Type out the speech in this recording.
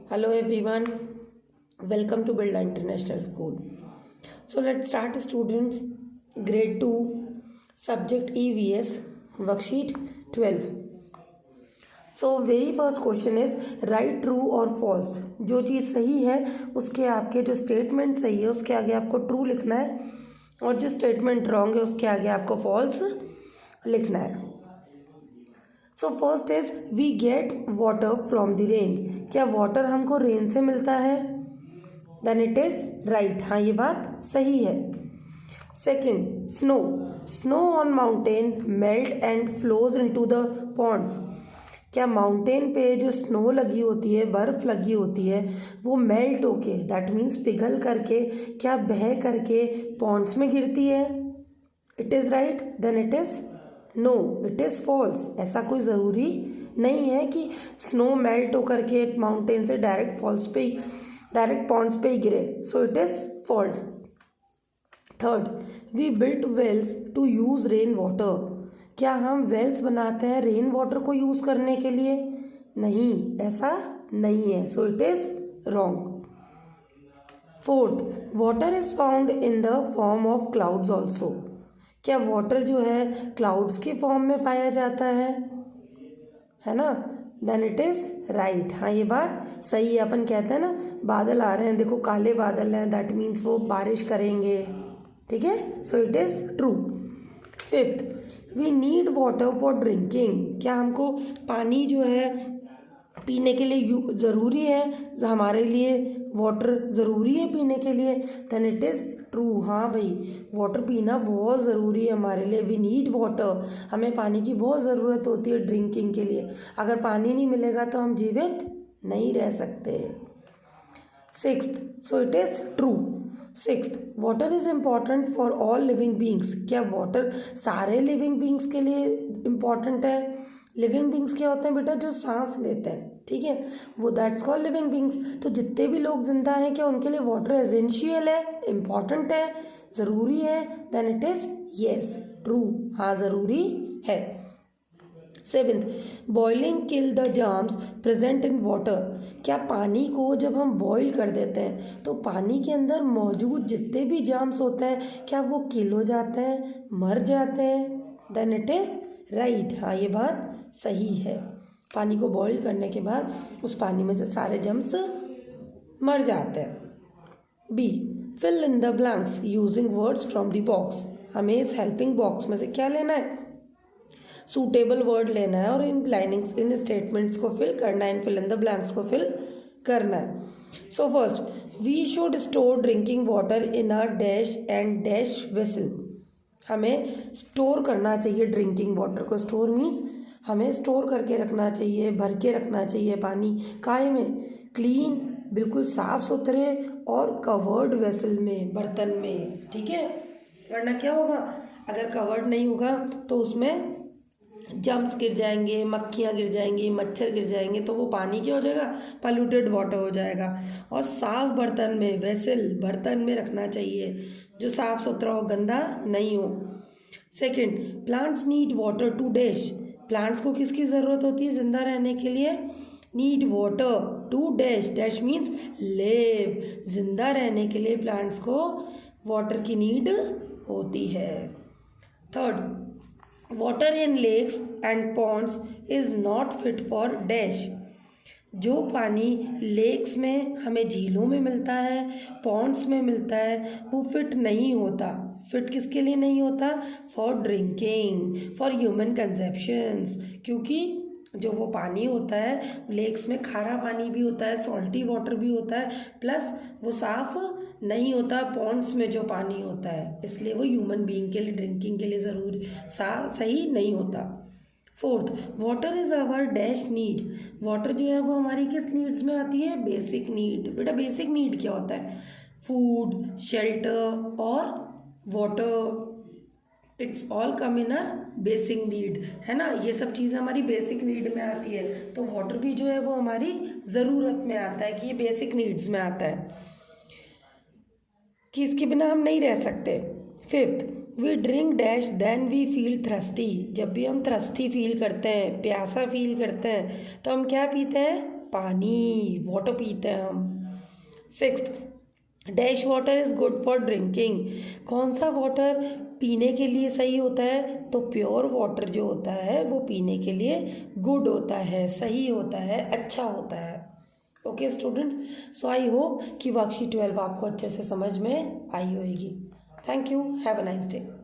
Hello everyone, welcome to Birla International School. So let's start students, grade 2, subject EVS, worksheet 12. So very first question is write true or false. जो चीज़ सही है उसके आपके जो statement सही है उसके आगे आपको ट्रू लिखना है और जो स्टेटमेंट रॉन्ग है उसके आगे आपको फॉल्स लिखना है. So first is we get water from the rain. क्या वाटर हमको रेन से मिलता है? Then it is right. हाँ, ये बात सही है. Second, snow. Snow on mountain melt and flows into the ponds. क्या माउंटेन पे जो स्नो लगी होती है, बर्फ़ लगी होती है, वो मेल्ट होके दैट मीन्स पिघल करके क्या बह करके पॉन्ड्स में गिरती है? It is right. Then it is no, it is false. ऐसा कोई ज़रूरी नहीं है कि स्नो मेल्ट होकर के माउंटेन से डायरेक्ट फॉल्स पे ही, डायरेक्ट पॉन्ड्स पे ही गिरे. So it is false. Third, we built wells to use rain water. क्या हम वेल्स बनाते हैं रेन वाटर को यूज़ करने के लिए? नहीं, ऐसा नहीं है. So it is wrong. Fourth, water is found in the form of clouds also. क्या वाटर जो है क्लाउड्स के फॉर्म में पाया जाता है ना? Then it is right. हाँ, ये बात सही है. अपन कहते हैं ना बादल आ रहे हैं, देखो काले बादल हैं, दैट मीन्स वो बारिश करेंगे. ठीक है. So it is true. Fifth, we need water for drinking. क्या हमको पानी जो है पीने के लिए ज़रूरी है? हमारे लिए वाटर ज़रूरी है पीने के लिए? Then it is true. हाँ भाई, वाटर पीना बहुत ज़रूरी है हमारे लिए. We need water. हमें पानी की बहुत ज़रूरत होती है ड्रिंकिंग के लिए. अगर पानी नहीं मिलेगा तो हम जीवित नहीं रह सकते. Sixth, so it is true. Sixth, water is important for all living beings. क्या वाटर सारे लिविंग बींग्स के लिए इम्पॉर्टेंट है? लिविंग बींग्स क्या होते हैं बेटा? जो सांस लेते हैं. ठीक है, वो दैट्स कॉल्ड लिविंग बींग्स. तो जितने भी लोग जिंदा हैं क्या उनके लिए वाटर एसेंशियल है, इम्पॉर्टेंट है, ज़रूरी है? Then it is yes, true. हाँ, ज़रूरी है. Seventh, boiling kill the germs present in water. क्या पानी को जब हम बॉईल कर देते हैं तो पानी के अंदर मौजूद जितने भी जर्म्स होते हैं क्या वो किल हो जाते हैं, मर जाते हैं? Then it is right. हाँ, ये बात सही है. पानी को बॉईल करने के बाद उस पानी में से सारे जर्म्स मर जाते हैं. B, fill in the blanks using words from the box. हमें इस हेल्पिंग बॉक्स में से क्या लेना है? सूटेबल वर्ड लेना है और इन लाइनिंग्स, इन स्टेटमेंट्स को फिल करना है, इन फिल इन द ब्लैंक्स को फिल करना है. So first, we should store drinking water in a dash and dash vessel. हमें स्टोर करना चाहिए ड्रिंकिंग वाटर को. स्टोर मीन्स हमें स्टोर करके रखना चाहिए, भर के रखना चाहिए पानी. काहे में? क्लीन, बिल्कुल साफ़ सुथरे और कवर्ड वेसल में, बर्तन में. ठीक है, वरना क्या होगा? अगर कवर्ड नहीं होगा तो उसमें जम्स गिर जाएंगे, मक्खियाँ गिर जाएंगी, मच्छर गिर जाएंगे, तो वो पानी क्या हो जाएगा? पॉल्यूटेड वाटर हो जाएगा. और साफ़ बर्तन में, वेसल बर्तन में रखना चाहिए जो साफ़ सुथरा हो, गंदा नहीं हो. Second, plants need water to dash. Plants को किसकी ज़रूरत होती है ज़िंदा रहने के लिए? Need water to dash. Dash means live. ज़िंदा रहने के लिए प्लांट्स को वाटर की नीड होती है. Third, water in lakes and ponds is not fit for dash. जो पानी लेक्स में, हमें झीलों में मिलता है, पॉन्ड्स में मिलता है, वो फिट नहीं होता. फिट किसके लिए नहीं होता? For drinking, for human consumptions. क्योंकि जो वो पानी होता है लेक्स में, खारा पानी भी होता है, सॉल्टी वाटर भी होता है, प्लस वो साफ़ नहीं होता पॉन्ड्स में जो पानी होता है, इसलिए वो ह्यूमन बीइंग के लिए, ड्रिंकिंग के लिए ज़रूरी सही नहीं होता. Fourth, water is our dash need. Water जो है वो हमारी किस नीड्स में आती है? Basic need. बेटा बेसिक नीड क्या होता है? फूड, शेल्टर और water. It's all come in a basic need, है ना? ये सब चीज़ें हमारी बेसिक नीड में आती है. तो वाटर भी जो है वो हमारी ज़रूरत में आता है कि ये बेसिक नीड्स में आता है कि इसके बिना हम नहीं रह सकते. Fifth, we drink dash then we feel thirsty. जब भी हम थ्रस्टी फील करते हैं, प्यासा फील करते हैं, तो हम क्या पीते हैं? पानी, वाटर पीते हैं हम। Sixth, dash water is good for drinking. कौन सा वाटर पीने के लिए सही होता है? तो प्योर वाटर जो होता है वो पीने के लिए गुड होता है, सही होता है, अच्छा होता है। Okay students, so I hope कि वर्कशीट 12 आपको अच्छे से समझ में आई होगी। Thank you, have a nice day.